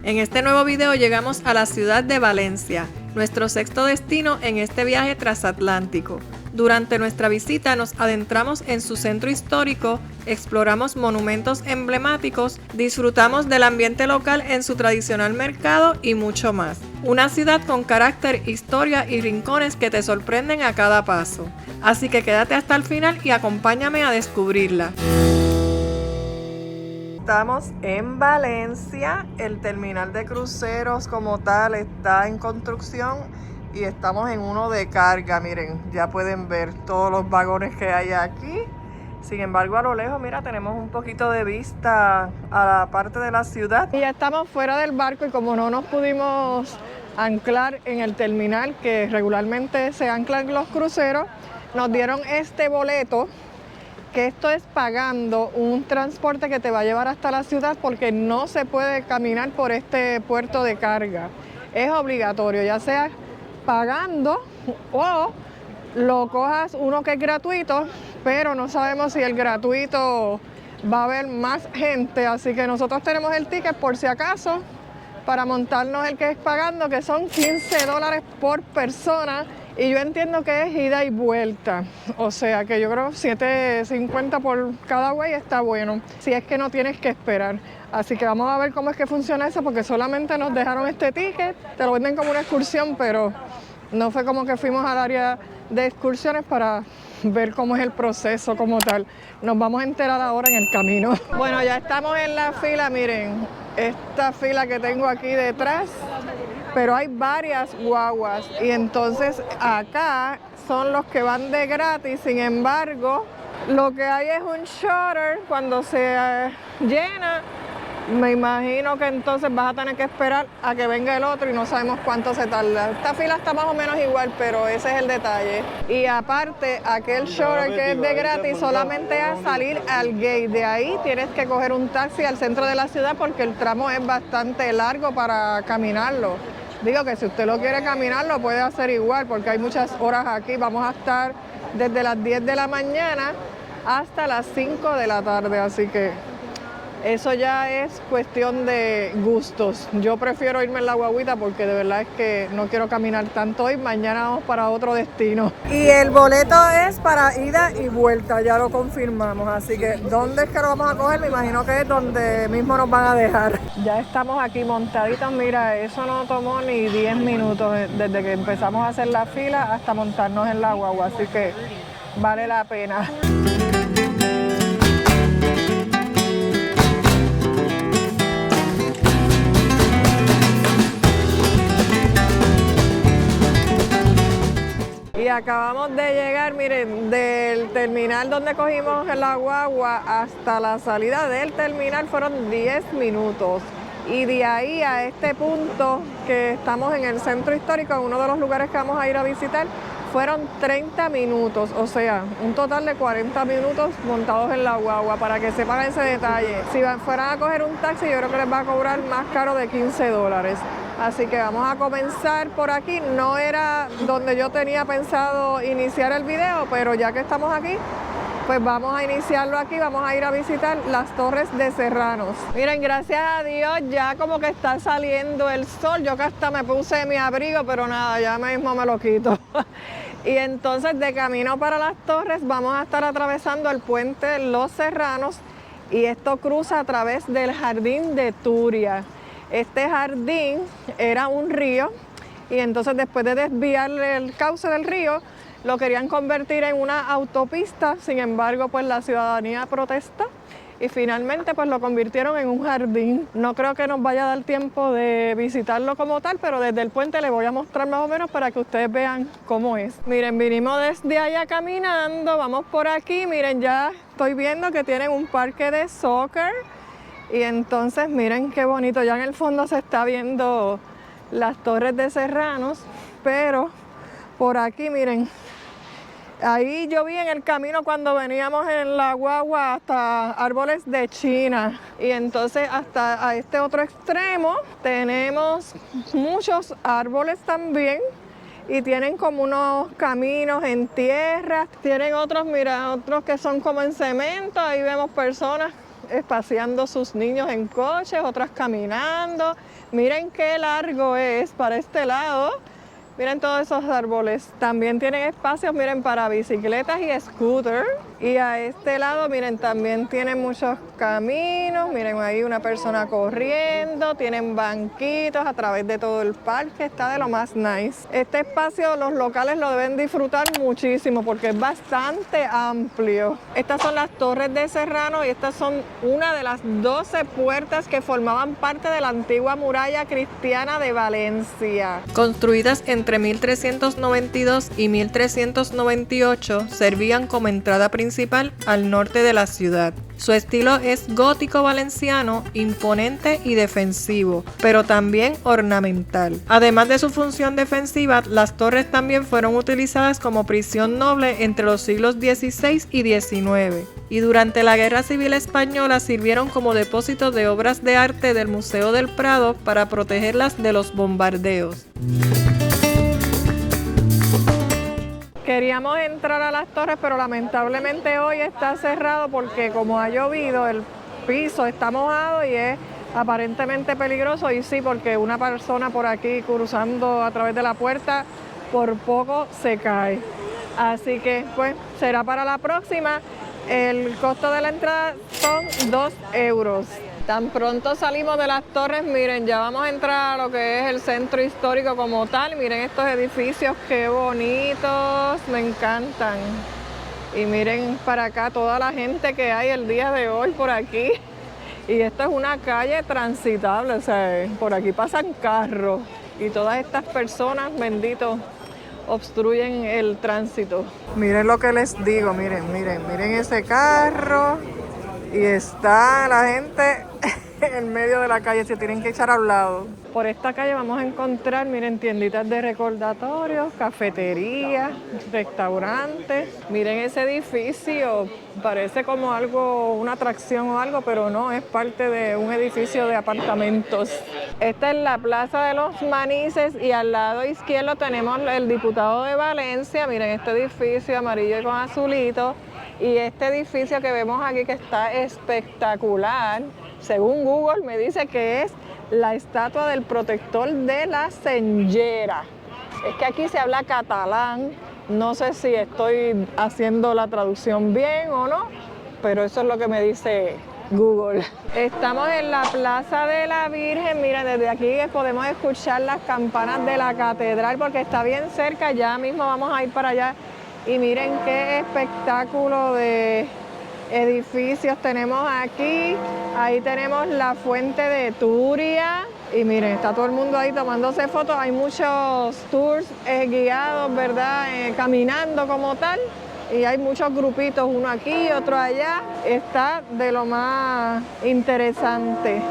En este nuevo video llegamos a la ciudad de Valencia, nuestro sexto destino en este viaje transatlántico. Durante nuestra visita nos adentramos en su centro histórico, exploramos monumentos emblemáticos, disfrutamos del ambiente local en su tradicional mercado y mucho más. Una ciudad con carácter, historia y rincones que te sorprenden a cada paso. Así que quédate hasta el final y acompáñame a descubrirla. Estamos en Valencia, el terminal de cruceros como tal está en construcción y estamos en uno de carga. Miren, ya pueden ver todos los vagones que hay aquí. Sin embargo, a lo lejos, mira, tenemos un poquito de vista a la parte de la ciudad. Y ya estamos fuera del barco y como no nos pudimos anclar en el terminal que regularmente se anclan los cruceros, nos dieron este boleto, que esto es pagando un transporte que te va a llevar hasta la ciudad porque no se puede caminar por este puerto de carga. Es obligatorio, ya sea pagando o lo cojas uno que es gratuito, pero no sabemos si el gratuito va a haber más gente, así que nosotros tenemos el ticket por si acaso para montarnos el que es pagando, que son $15 por persona. Y yo entiendo que es ida y vuelta, o sea que yo creo $7.50 por cada güey está bueno, si es que no tienes que esperar. Así que vamos a ver cómo es que funciona eso, porque solamente nos dejaron este ticket, te lo venden como una excursión, pero no fue como que fuimos al área de excursiones para ver cómo es el proceso como tal. Nos vamos a enterar ahora en el camino. Bueno, ya estamos en la fila, miren, esta fila que tengo aquí detrás, pero hay varias guaguas y entonces acá son los que van de gratis. Sin embargo, lo que hay es un shutter. Cuando se llena, me imagino que entonces vas a tener que esperar a que venga el otro y no sabemos cuánto se tarda. Esta fila está más o menos igual, pero ese es el detalle. Y aparte, aquel shutter que es de gratis solamente a salir al gate. De ahí tienes que coger un taxi al centro de la ciudad porque el tramo es bastante largo para caminarlo. Digo que si usted lo quiere caminar, lo puede hacer igual, porque hay muchas horas aquí. Vamos a estar desde las 10 de la mañana hasta las 5 de la tarde, así que eso ya es cuestión de gustos. Yo prefiero irme en la guaguita porque de verdad es que no quiero caminar tanto hoy. Mañana vamos para otro destino. Y el boleto es para ida y vuelta, ya lo confirmamos. Así que, ¿dónde es que lo vamos a coger? Me imagino que es donde mismo nos van a dejar. Ya estamos aquí montaditos. Mira, eso no tomó ni 10 minutos desde que empezamos a hacer la fila hasta montarnos en la guagua. Así que vale la pena. Y acabamos de llegar, miren, del terminal donde cogimos la guagua hasta la salida del terminal fueron 10 minutos. Y de ahí a este punto que estamos en el centro histórico, en uno de los lugares que vamos a ir a visitar, fueron 30 minutos, o sea, un total de 40 minutos montados en la guagua, para que sepan ese detalle. Si fueran a coger un taxi, yo creo que les va a cobrar más caro de $15. Así que vamos a comenzar por aquí. No era donde yo tenía pensado iniciar el video, pero ya que estamos aquí, pues vamos a iniciarlo aquí. Vamos a ir a visitar las Torres de Serranos. Miren, gracias a Dios ya como que está saliendo el sol. Yo que hasta me puse mi abrigo, pero nada, ya mismo me lo quito. Y entonces de camino para las Torres vamos a estar atravesando el puente Los Serranos y esto cruza a través del Jardín de Turia. Este jardín era un río y entonces después de desviarle el cauce del río lo querían convertir en una autopista. Sin embargo, pues la ciudadanía protesta y finalmente pues lo convirtieron en un jardín. No creo que nos vaya a dar tiempo de visitarlo como tal, pero desde el puente les voy a mostrar más o menos para que ustedes vean cómo es. Miren, vinimos desde allá caminando, vamos por aquí. Miren, ya estoy viendo que tienen un parque de soccer. Y entonces miren qué bonito, ya en el fondo se está viendo las Torres de Serranos, pero por aquí miren, ahí yo vi en el camino cuando veníamos en la guagua hasta árboles de China y entonces hasta a este otro extremo tenemos muchos árboles también y tienen como unos caminos en tierra, tienen otros, mira, otros que son como en cemento, ahí vemos personas paseando sus niños en coches, otras caminando. Miren qué largo es para este lado. Miren todos esos árboles. También tienen espacios, miren, para bicicletas y scooter. Y a este lado, miren, también tienen muchos caminos. Miren, ahí una persona corriendo. Tienen banquitos a través de todo el parque. Está de lo más nice. Este espacio los locales lo deben disfrutar muchísimo porque es bastante amplio. Estas son las Torres de Serrano y estas son una de las 12 puertas que formaban parte de la antigua muralla cristiana de Valencia. Construidas entre 1392 y 1398, servían como entrada principal al norte de la ciudad. Su estilo es gótico valenciano, imponente y defensivo, pero también ornamental. Además de su función defensiva, las torres también fueron utilizadas como prisión noble entre los siglos XVI y XIX. Y durante la Guerra Civil Española sirvieron como depósito de obras de arte del Museo del Prado para protegerlas de los bombardeos. Queríamos entrar a las torres, pero lamentablemente hoy está cerrado porque como ha llovido, el piso está mojado y es aparentemente peligroso. Y sí, porque una persona por aquí cruzando a través de la puerta por poco se cae. Así que pues será para la próxima. El costo de la entrada son 2 euros. Tan pronto salimos de las torres, miren, ya vamos a entrar a lo que es el centro histórico como tal. Miren estos edificios, qué bonitos, me encantan. Y miren para acá toda la gente que hay el día de hoy por aquí. Y esta es una calle transitable, o sea, por aquí pasan carros. Y todas estas personas, benditos, obstruyen el tránsito. Miren lo que les digo, miren ese carro. Y está la gente en medio de la calle, se tienen que echar a un lado. Por esta calle vamos a encontrar, miren, tienditas de recordatorios, cafeterías, restaurantes. Miren ese edificio, parece como algo, una atracción o algo, pero no, es parte de un edificio de apartamentos. Esta es la Plaza de los Manises y al lado izquierdo tenemos el Diputado de Valencia. Miren este edificio amarillo y con azulito. Y este edificio que vemos aquí que está espectacular, según Google me dice que es la estatua del protector de la Cengera. Es que aquí se habla catalán, no sé si estoy haciendo la traducción bien o no, pero eso es lo que me dice Google. Estamos en la Plaza de la Virgen, miren, desde aquí podemos escuchar las campanas de la catedral porque está bien cerca, ya mismo vamos a ir para allá. Y miren qué espectáculo de edificios tenemos aquí. Ahí tenemos la fuente de Turia. Y miren, está todo el mundo ahí tomándose fotos. Hay muchos tours guiados, ¿verdad? Caminando como tal. Y hay muchos grupitos, uno aquí, otro allá. Está de lo más interesante.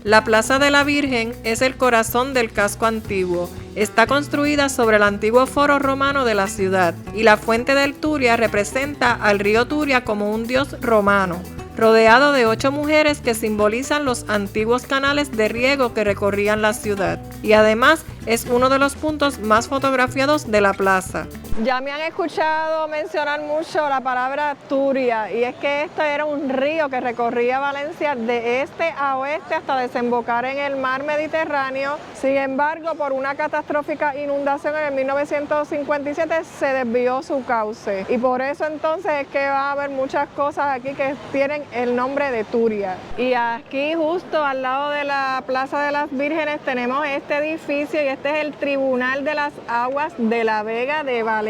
La Plaza de la Virgen es el corazón del casco antiguo. Está construida sobre el antiguo foro romano de la ciudad y la fuente del Turia representa al río Turia como un dios romano, rodeado de 8 mujeres que simbolizan los antiguos canales de riego que recorrían la ciudad. Y además es uno de los puntos más fotografiados de la plaza. Ya me han escuchado mencionar mucho la palabra Turia y es que esto era un río que recorría Valencia de este a oeste hasta desembocar en el mar Mediterráneo. Sin embargo, por una catastrófica inundación en el 1957 se desvió su cauce y por eso entonces es que va a haber muchas cosas aquí que tienen el nombre de Turia. Y aquí justo al lado de la Plaza de las Vírgenes tenemos este edificio y este es el Tribunal de las Aguas de la Vega de Valencia.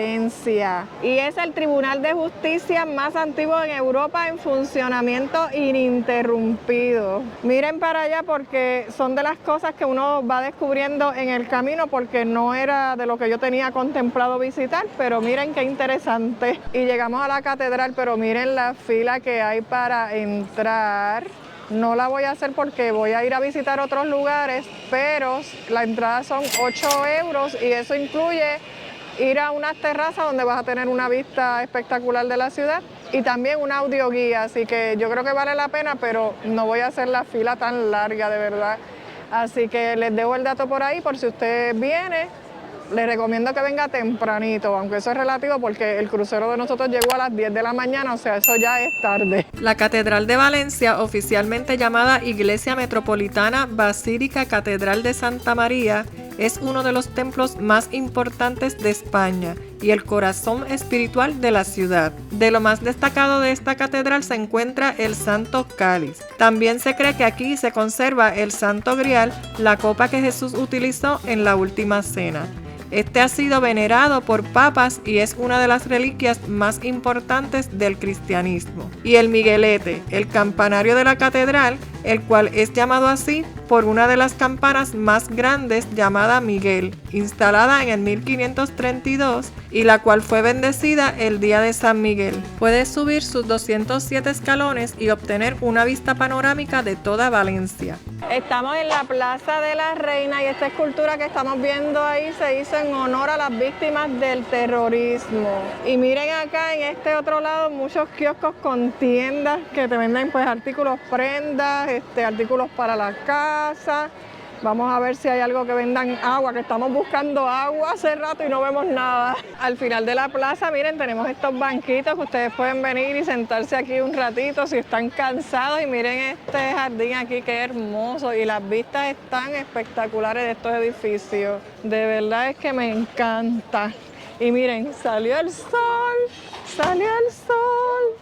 Y es el Tribunal de Justicia más antiguo en Europa en funcionamiento ininterrumpido. Miren para allá porque son de las cosas que uno va descubriendo en el camino porque no era de lo que yo tenía contemplado visitar, pero miren qué interesante. Y llegamos a la catedral, pero miren la fila que hay para entrar. No la voy a hacer porque voy a ir a visitar otros lugares, pero la entrada son 8 euros y eso incluye ir a unas terrazas donde vas a tener una vista espectacular de la ciudad y también una audioguía, así que yo creo que vale la pena, pero no voy a hacer la fila tan larga de verdad. Así que les dejo el dato por ahí por si usted viene Les recomiendo que venga tempranito, aunque eso es relativo porque el crucero de nosotros llegó a las 10 de la mañana, o sea, eso ya es tarde. La Catedral de Valencia, oficialmente llamada Iglesia Metropolitana Basílica Catedral de Santa María, es uno de los templos más importantes de España y el corazón espiritual de la ciudad. De lo más destacado de esta catedral se encuentra el Santo Cáliz. También se cree que aquí se conserva el Santo Grial, la copa que Jesús utilizó en la última cena. Este ha sido venerado por papas y es una de las reliquias más importantes del cristianismo. Y el Miguelete, el campanario de la catedral, el cual es llamado así por una de las campanas más grandes llamada Miguel, instalada en el 1532 y la cual fue bendecida el día de San Miguel. Puedes subir sus 207 escalones y obtener una vista panorámica de toda Valencia. Estamos en la Plaza de la Reina y esta escultura que estamos viendo ahí se hizo en honor a las víctimas del terrorismo. Y miren acá en este otro lado muchos kioscos con tiendas que te venden pues artículos, prendas, artículos para la casa. Vamos a ver si hay algo que vendan agua, que estamos buscando agua hace rato y no vemos nada. Al final de la plaza, miren, tenemos estos banquitos que ustedes pueden venir y sentarse aquí un ratito si están cansados. Y miren este jardín aquí, qué hermoso. Y las vistas están espectaculares de estos edificios. De verdad es que me encanta. Y miren, salió el sol. Salió el sol.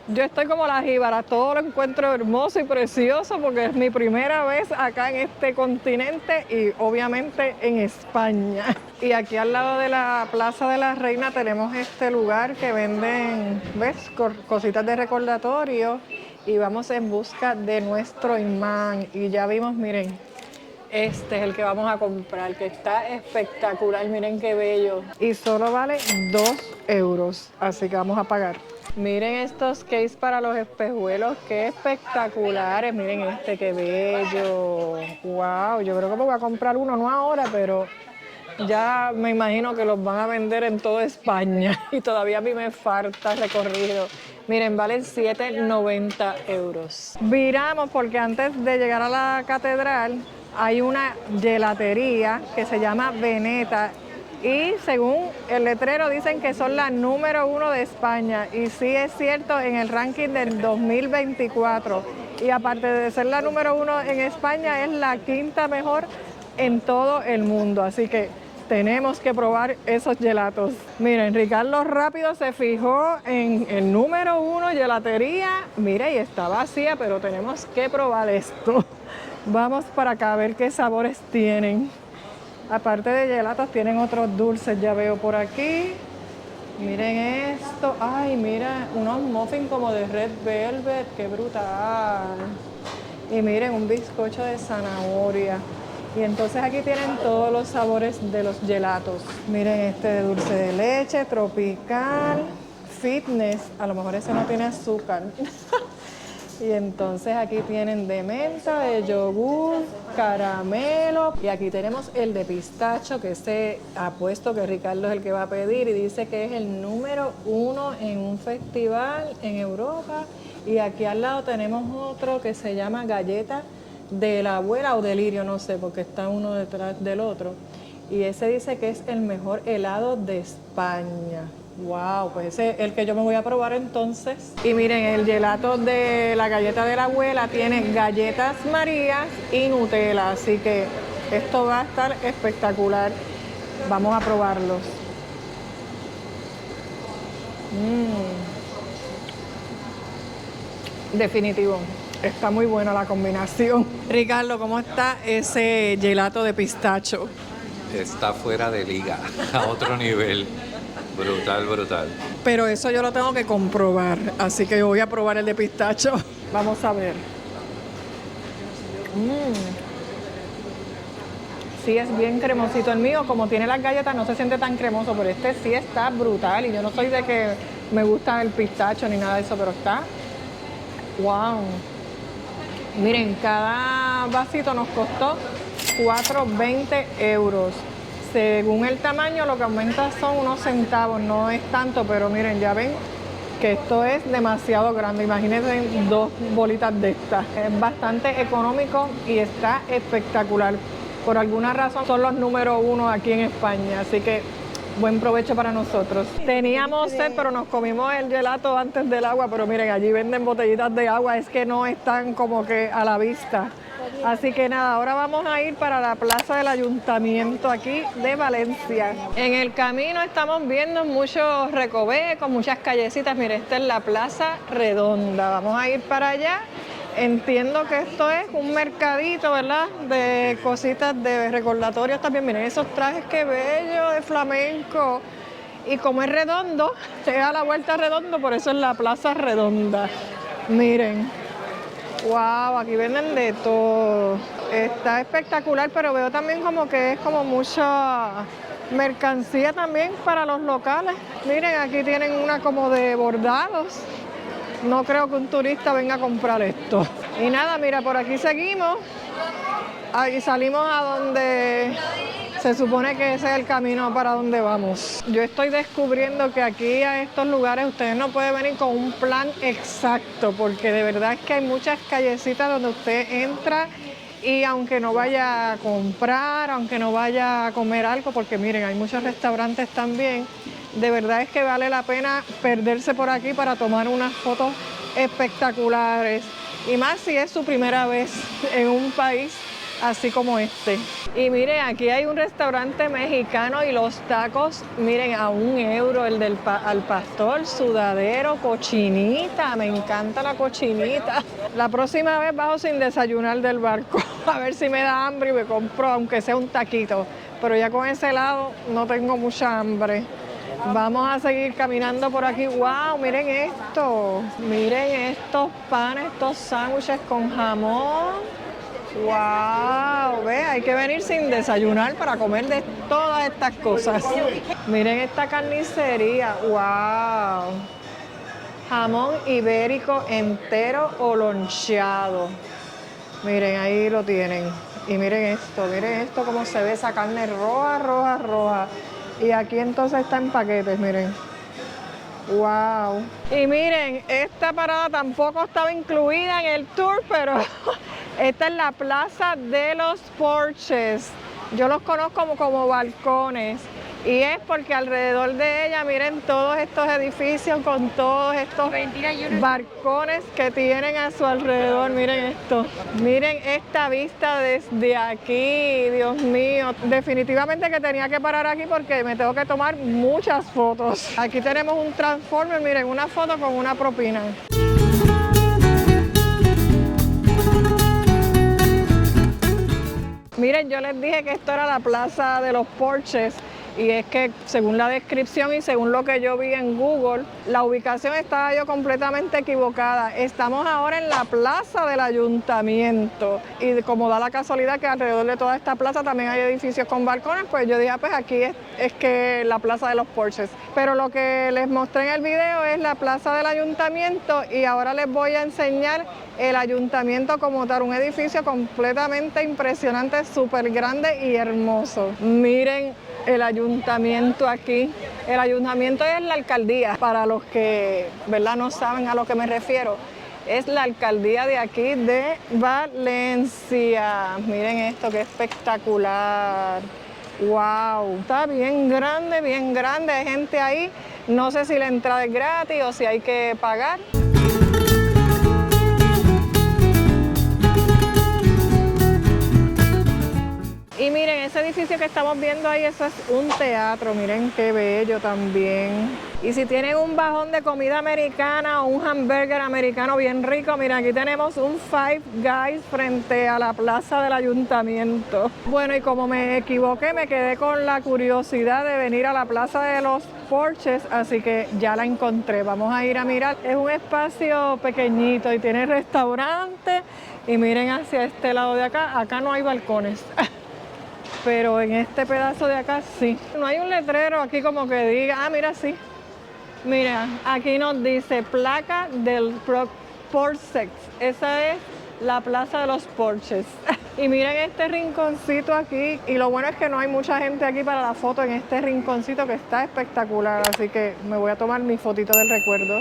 Yo estoy como la jíbara, todo lo encuentro hermoso y precioso porque es mi primera vez acá en este continente y obviamente en España. Y aquí al lado de la Plaza de la Reina tenemos este lugar que venden, ¿ves? Cositas de recordatorio y vamos en busca de nuestro imán. Y ya vimos, miren, este es el que vamos a comprar, que está espectacular, miren qué bello. Y solo vale 2 euros, así que vamos a pagar. Miren estos case para los espejuelos, qué espectaculares. Miren este, qué bello. Wow, yo creo que me voy a comprar uno, no ahora, pero ya me imagino que los van a vender en toda España. Y todavía a mí me falta recorrido. Miren, valen 7,90 euros. Viramos porque antes de llegar a la catedral hay una gelatería que se llama Veneta y según el letrero dicen que son la número 1 de España y sí es cierto en el ranking del 2024 y aparte de ser la número 1 en España es la 5ª mejor en todo el mundo, así que tenemos que probar esos gelatos. Miren, Ricardo rápido se fijó en el número 1 gelatería, mire y está vacía pero tenemos que probar esto. Vamos para acá a ver qué sabores tienen. Aparte de gelatos, tienen otros dulces, ya veo por aquí. Miren esto. Ay, mira, unos muffins como de red velvet, qué brutal. Y miren, un bizcocho de zanahoria. Y entonces aquí tienen todos los sabores de los gelatos. Miren este de dulce de leche, tropical, fitness. A lo mejor ese no tiene azúcar. Y entonces aquí tienen de menta, de yogur, caramelo. Y aquí tenemos el de pistacho, que ese apuesto que Ricardo es el que va a pedir. Y dice que es el número 1 en un festival en Europa. Y aquí al lado tenemos otro que se llama galleta de la abuela o delirio, no sé, porque está uno detrás del otro. Y ese dice que es el mejor helado de España. Wow, pues ese es el que yo me voy a probar entonces. Y miren, el gelato de la galleta de la abuela tiene galletas Marías y Nutella, así que esto va a estar espectacular. Vamos a probarlos. Definitivo, está muy buena la combinación. Ricardo, ¿cómo está ese gelato de pistacho? Está fuera de liga, a otro nivel. Brutal, brutal. Pero eso yo lo tengo que comprobar, así que yo voy a probar el de pistacho. Vamos a ver. Sí, es bien cremosito. El mío, como tiene las galletas, no se siente tan cremoso, pero este sí está brutal. Y yo no soy de que me gusta el pistacho ni nada de eso, pero está... ¡Wow! Miren, cada vasito nos costó 4,20 euros. Según el tamaño, lo que aumenta son unos centavos, no es tanto, pero miren, ya ven que esto es demasiado grande. Imagínense 2 bolitas de estas. Es bastante económico y está espectacular. Por alguna razón son los número 1 aquí en España, así que Buen provecho para nosotros. Teníamos sed, pero nos comimos el gelato antes del agua, pero miren, allí venden botellitas de agua, es que no están como que a la vista. Así que nada, ahora vamos a ir para la plaza del ayuntamiento aquí de Valencia. En el camino estamos viendo muchos recovecos, muchas callecitas. Miren, esta es la Plaza Redonda. Vamos a ir para allá. Entiendo que esto es un mercadito, ¿verdad? De cositas, de recordatorios también. Miren esos trajes, qué bello, de flamenco. Y como es redondo, se da la vuelta redondo, por eso es la Plaza Redonda. Miren. Wow, aquí venden de todo. Está espectacular, pero veo también como que es como mucha mercancía también para los locales. Miren, aquí tienen una como de bordados. No creo que un turista venga a comprar esto. Y nada, mira, por aquí seguimos. Ahí salimos a donde se supone que ese es el camino para donde vamos. Yo estoy descubriendo que aquí a estos lugares ustedes no pueden venir con un plan exacto, porque de verdad es que hay muchas callecitas donde usted entra y aunque no vaya a comprar, aunque no vaya a comer algo, porque miren, hay muchos restaurantes también, de verdad es que vale la pena perderse por aquí para tomar unas fotos espectaculares. Y más si es su primera vez en un país así como este. Y miren, aquí hay un restaurante mexicano y los tacos, miren, a €1, el del al pastor, sudadero, cochinita, me encanta la cochinita. La próxima vez bajo sin desayunar del barco, a ver si me da hambre y me compro, aunque sea un taquito. Pero ya con ese lado no tengo mucha hambre. Vamos a seguir caminando por aquí. ¡Wow! Miren esto. Miren estos panes, estos sándwiches con jamón. ¡Wow! Ve, hay que venir sin desayunar para comer de todas estas cosas. Miren esta carnicería. ¡Wow! Jamón ibérico entero o loncheado. Miren, ahí lo tienen. Y miren esto cómo se ve esa carne roja, roja, roja. Y aquí entonces está en paquetes, miren. ¡Wow! Y miren, esta parada tampoco estaba incluida en el tour, pero esta es la Plaza de los Porches. Yo los conozco como balcones. Y es porque alrededor de ella, miren todos estos edificios con todos estos balcones que tienen a su alrededor. Miren esto. Miren esta vista desde aquí, Dios mío. Definitivamente que tenía que parar aquí porque me tengo que tomar muchas fotos. Aquí tenemos un Transformer, miren, una foto con una propina. Miren, yo les dije que esto era la Plaza de los Porches. Y es que según la descripción y según lo que yo vi en Google, la ubicación estaba yo completamente equivocada. Estamos ahora en la plaza del ayuntamiento y como da la casualidad que alrededor de toda esta plaza también hay edificios con balcones, pues yo dije, pues aquí es que la plaza de los Porches. Pero lo que les mostré en el video es la plaza del ayuntamiento y ahora les voy a enseñar el ayuntamiento como tal, un edificio completamente impresionante, súper grande y hermoso. Miren el ayuntamiento aquí. El ayuntamiento es la alcaldía, para los que, ¿verdad?, no saben a lo que me refiero. Es la alcaldía de aquí de Valencia. Miren esto, qué espectacular. ¡Wow! Está bien grande, hay gente ahí. No sé si la entrada es gratis o si hay que pagar. Y miren, ese edificio que estamos viendo ahí, eso es un teatro, miren qué bello también. Y si tienen un bajón de comida americana o un hamburger americano bien rico, miren, aquí tenemos un Five Guys frente a la plaza del ayuntamiento. Bueno, y como me equivoqué, me quedé con la curiosidad de venir a la plaza de los Porches, así que ya la encontré. Vamos a ir a mirar. Es un espacio pequeñito y tiene restaurante. Y miren hacia este lado de acá, acá no hay balcones. Pero en este pedazo de acá sí. No hay un letrero aquí como que diga, mira, sí. Mira, aquí nos dice placa del Porches. Esa es la plaza de los Porches. Y miren este rinconcito aquí. Y lo bueno es que no hay mucha gente aquí para la foto en este rinconcito que está espectacular. Así que me voy a tomar mi fotito del recuerdo.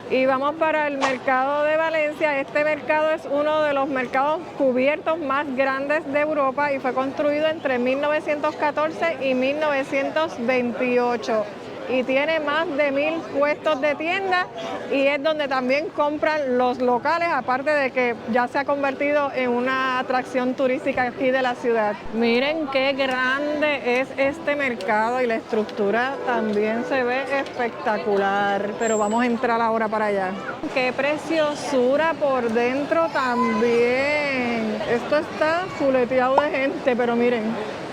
Y Y vamos para el mercado de Valencia. Este mercado es uno de los mercados cubiertos más grandes de Europa y fue construido entre 1914 y 1928. Y tiene más de 1000 puestos de tienda y es donde también compran los locales, aparte de que ya se ha convertido en una atracción turística aquí de la ciudad. Miren qué grande es este mercado y la estructura también se ve espectacular, pero vamos a entrar ahora para allá. Qué preciosura por dentro también. Esto está fuleteado de gente, pero miren.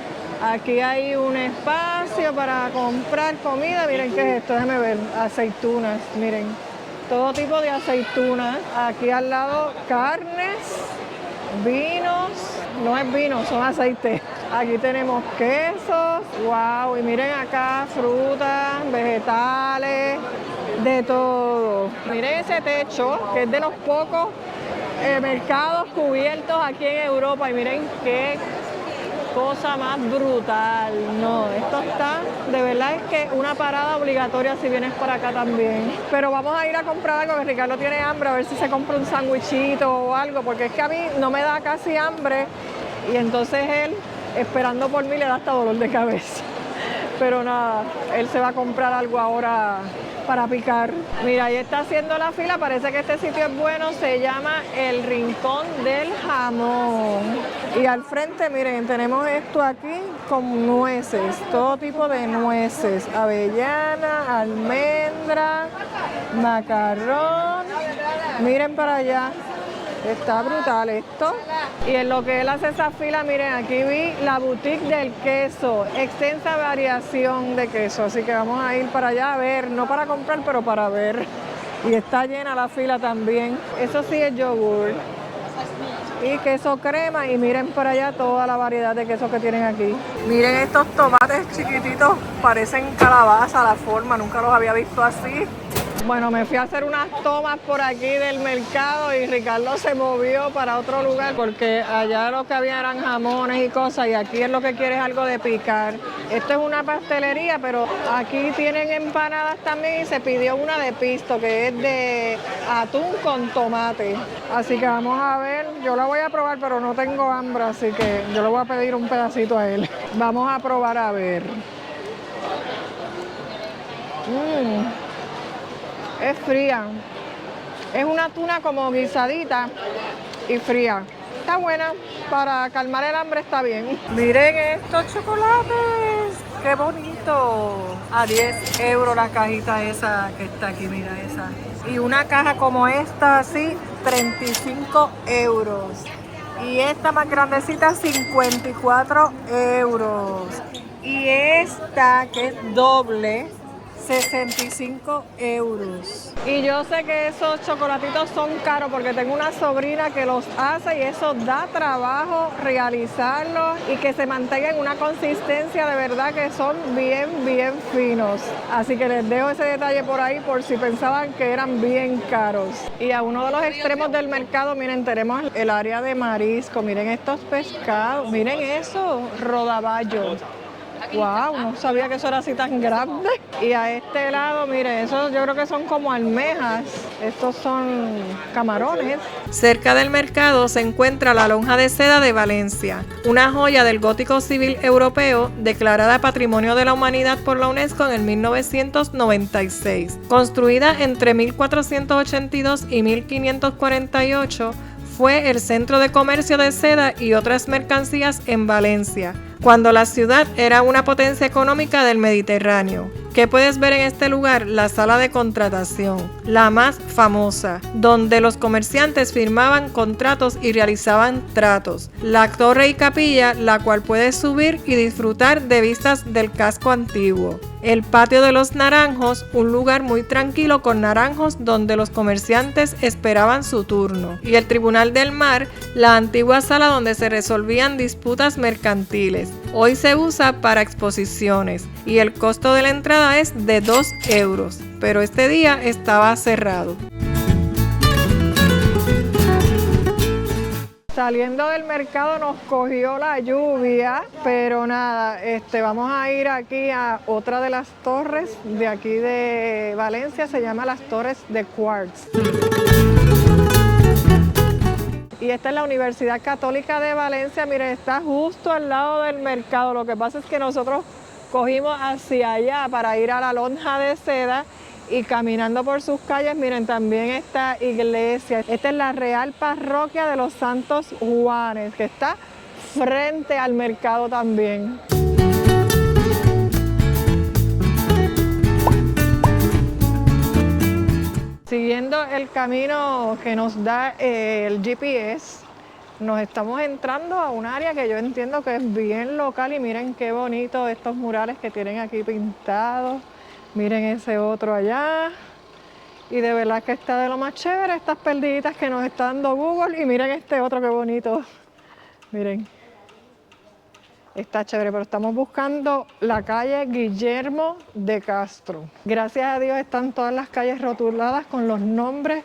Aquí hay un espacio para comprar comida. Miren qué es esto, déjenme ver. Aceitunas, miren. Todo tipo de aceitunas. Aquí al lado carnes, vinos. No es vino, son aceites. Aquí tenemos quesos. Wow, y miren acá frutas, vegetales, de todo. Miren ese techo, que es de los pocos mercados cubiertos aquí en Europa. Y miren qué cosa más brutal. No, esto está, de verdad es que una parada obligatoria si vienes para acá también. Pero vamos a ir a comprar algo, que Ricardo tiene hambre, a ver si se compra un sándwichito o algo, porque es que a mí no me da casi hambre y entonces él, esperando por mí, le da hasta dolor de cabeza. Pero nada, él se va a comprar algo ahora para picar. Mira, ahí está haciendo la fila, parece que este sitio es bueno, se llama El Rincón del Jamón. Y al frente, miren, tenemos esto aquí con nueces, todo tipo de nueces, avellana, almendra, macarrón. Miren para allá. Está brutal esto. Y en lo que él hace esa fila, miren, aquí vi la boutique del queso. Extensa variación de queso. Así que vamos a ir para allá a ver. No para comprar, pero para ver. Y está llena la fila también. Eso sí es yogur. Y queso crema. Y miren para allá toda la variedad de quesos que tienen aquí. Miren estos tomates chiquititos. Parecen calabaza la forma. Nunca los había visto así. Bueno, me fui a hacer unas tomas por aquí del mercado y Ricardo se movió para otro lugar porque allá lo que había eran jamones y cosas y aquí es lo que quiere es algo de picar. Esto es una pastelería, pero aquí tienen empanadas también y se pidió una de pisto que es de atún con tomate. Así que vamos a ver, yo la voy a probar pero no tengo hambre, así que yo le voy a pedir un pedacito a él. Vamos a probar a ver. Es fría, es una tuna como guisadita y fría. Está buena, para calmar el hambre está bien. Miren estos chocolates, qué bonito. A 10 euros la cajita esa que está aquí, mira esa. Y una caja como esta así, 35 euros. Y esta más grandecita, 54 euros. Y esta que es doble, 65 euros. Y yo sé que esos chocolatitos son caros porque tengo una sobrina que los hace y eso da trabajo realizarlos y que se mantengan en una consistencia de verdad que son bien finos. Así que les dejo ese detalle por ahí por si pensaban que eran bien caros. Y a uno de los extremos del mercado, miren, tenemos el área de marisco. Miren estos pescados, miren eso, rodaballo. Wow, no sabía que eso era así tan grande. Y a este lado, miren, esos yo creo que son como almejas. Estos son camarones. Cerca del mercado se encuentra la Lonja de Seda de Valencia, una joya del gótico civil europeo declarada Patrimonio de la Humanidad por la UNESCO en el 1996. Construida entre 1482 y 1548, fue el centro de comercio de seda y otras mercancías en Valencia, cuando la ciudad era una potencia económica del Mediterráneo. ¿Qué puedes ver en este lugar? La sala de contratación, la más famosa, donde los comerciantes firmaban contratos y realizaban tratos. La torre y capilla, la cual puedes subir y disfrutar de vistas del casco antiguo. El patio de los naranjos, un lugar muy tranquilo con naranjos donde los comerciantes esperaban su turno. Y el Tribunal del Mar, la antigua sala donde se resolvían disputas mercantiles. Hoy se usa para exposiciones y el costo de la entrada es de 2 euros, pero este día estaba cerrado. Saliendo del mercado nos cogió la lluvia, pero nada, vamos a ir aquí a otra de las torres de aquí de Valencia, se llama las Torres de Quartz. Y esta es la Universidad Católica de Valencia, miren, está justo al lado del mercado. Lo que pasa es que nosotros cogimos hacia allá para ir a la Lonja de Seda y caminando por sus calles, miren, también esta iglesia. Esta es la Real Parroquia de los Santos Juanes, que está frente al mercado también. Siguiendo el camino que nos da el GPS, nos estamos entrando a un área que yo entiendo que es bien local y miren qué bonito estos murales que tienen aquí pintados. Miren ese otro allá. Y de verdad que está de lo más chévere estas perdiditas que nos está dando Google. Y miren este otro qué bonito. Miren. Está chévere, pero estamos buscando la calle Guillermo de Castro. Gracias a Dios están todas las calles rotuladas con los nombres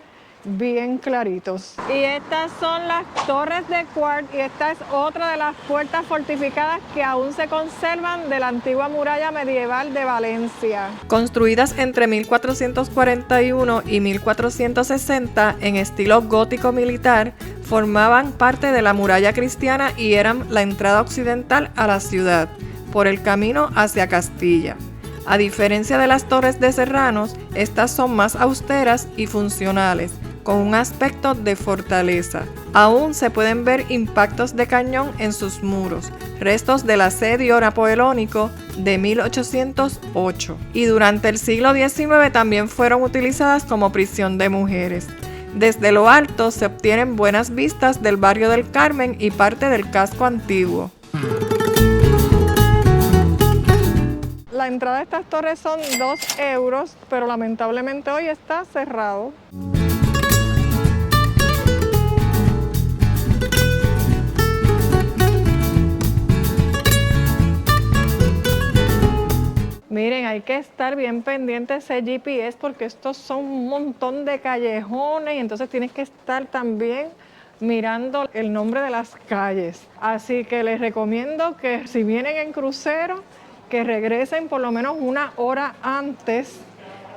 bien claritos. Y estas son las Torres de Quartz y esta es otra de las puertas fortificadas que aún se conservan de la antigua muralla medieval de Valencia. Construidas entre 1441 y 1460 en estilo gótico militar, formaban parte de la muralla cristiana y eran la entrada occidental a la ciudad, por el camino hacia Castilla. A diferencia de las torres de Serranos, estas son más austeras y funcionales, con un aspecto de fortaleza. Aún se pueden ver impactos de cañón en sus muros, restos del asedio napoleónico de 1808. Y durante el siglo XIX también fueron utilizadas como prisión de mujeres. Desde lo alto se obtienen buenas vistas del barrio del Carmen y parte del casco antiguo. La entrada a estas torres son 2 euros, pero lamentablemente hoy está cerrado. Miren, hay que estar bien pendiente de ese GPS porque estos son un montón de callejones y entonces tienes que estar también mirando el nombre de las calles. Así que les recomiendo que si vienen en crucero, que regresen por lo menos 1 hora antes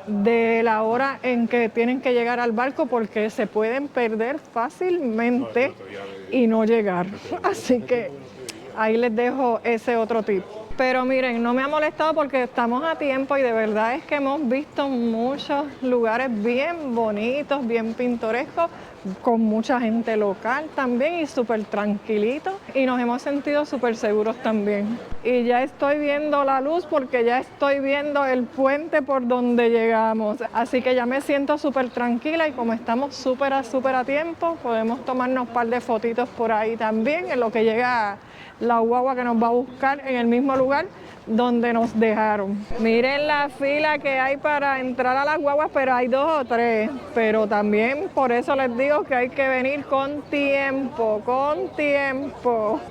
de la hora en que tienen que llegar al barco porque se pueden perder fácilmente y no llegar. Así que ahí les dejo ese otro tip. Pero miren, no me ha molestado porque estamos a tiempo y de verdad es que hemos visto muchos lugares bien bonitos, bien pintorescos, con mucha gente local también y súper tranquilitos y nos hemos sentido súper seguros también. Y ya estoy viendo la luz porque ya estoy viendo el puente por donde llegamos. Así que ya me siento súper tranquila y como estamos súper a tiempo, podemos tomarnos un par de fotitos por ahí también en lo que llega la guagua que nos va a buscar en el mismo lugar donde nos dejaron. Miren la fila que hay para entrar a las guaguas, pero hay 2 o 3. Pero también por eso les digo que hay que venir con tiempo,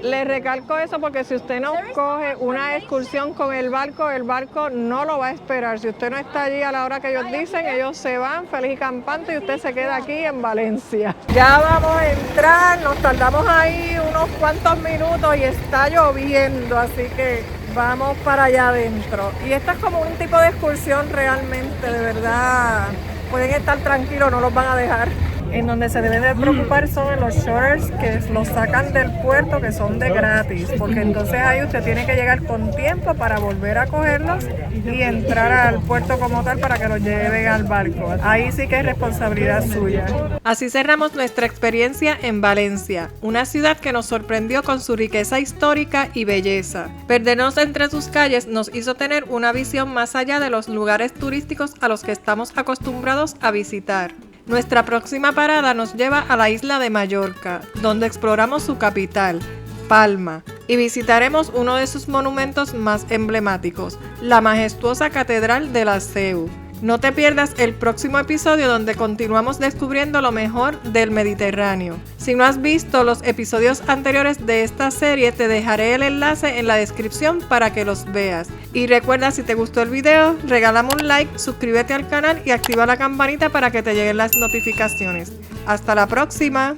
Les recalco eso porque si usted no coge una excursión con el barco no lo va a esperar. Si usted no está allí a la hora que ellos dicen, ellos se van feliz y campante y usted se queda aquí en Valencia. Ya vamos a entrar, nos tardamos ahí unos cuantos minutos y está lloviendo, así que vamos para allá adentro. Y esta es como un tipo de excursión realmente, de verdad. Pueden estar tranquilos, no los van a dejar. En donde se deben de preocupar son en los shorts que los sacan del puerto, que son de gratis. Porque entonces ahí usted tiene que llegar con tiempo para volver a cogerlos y entrar al puerto como tal para que los lleven al barco. Ahí sí que es responsabilidad suya. Así cerramos nuestra experiencia en Valencia, una ciudad que nos sorprendió con su riqueza histórica y belleza. Perdernos entre sus calles nos hizo tener una visión más allá de los lugares turísticos a los que estamos acostumbrados a visitar. Nuestra próxima parada nos lleva a la isla de Mallorca, donde exploramos su capital, Palma, y visitaremos uno de sus monumentos más emblemáticos, la majestuosa Catedral de la Seu. No te pierdas el próximo episodio donde continuamos descubriendo lo mejor del Mediterráneo. Si no has visto los episodios anteriores de esta serie, te dejaré el enlace en la descripción para que los veas. Y recuerda, si te gustó el video, regálame un like, suscríbete al canal y activa la campanita para que te lleguen las notificaciones. ¡Hasta la próxima!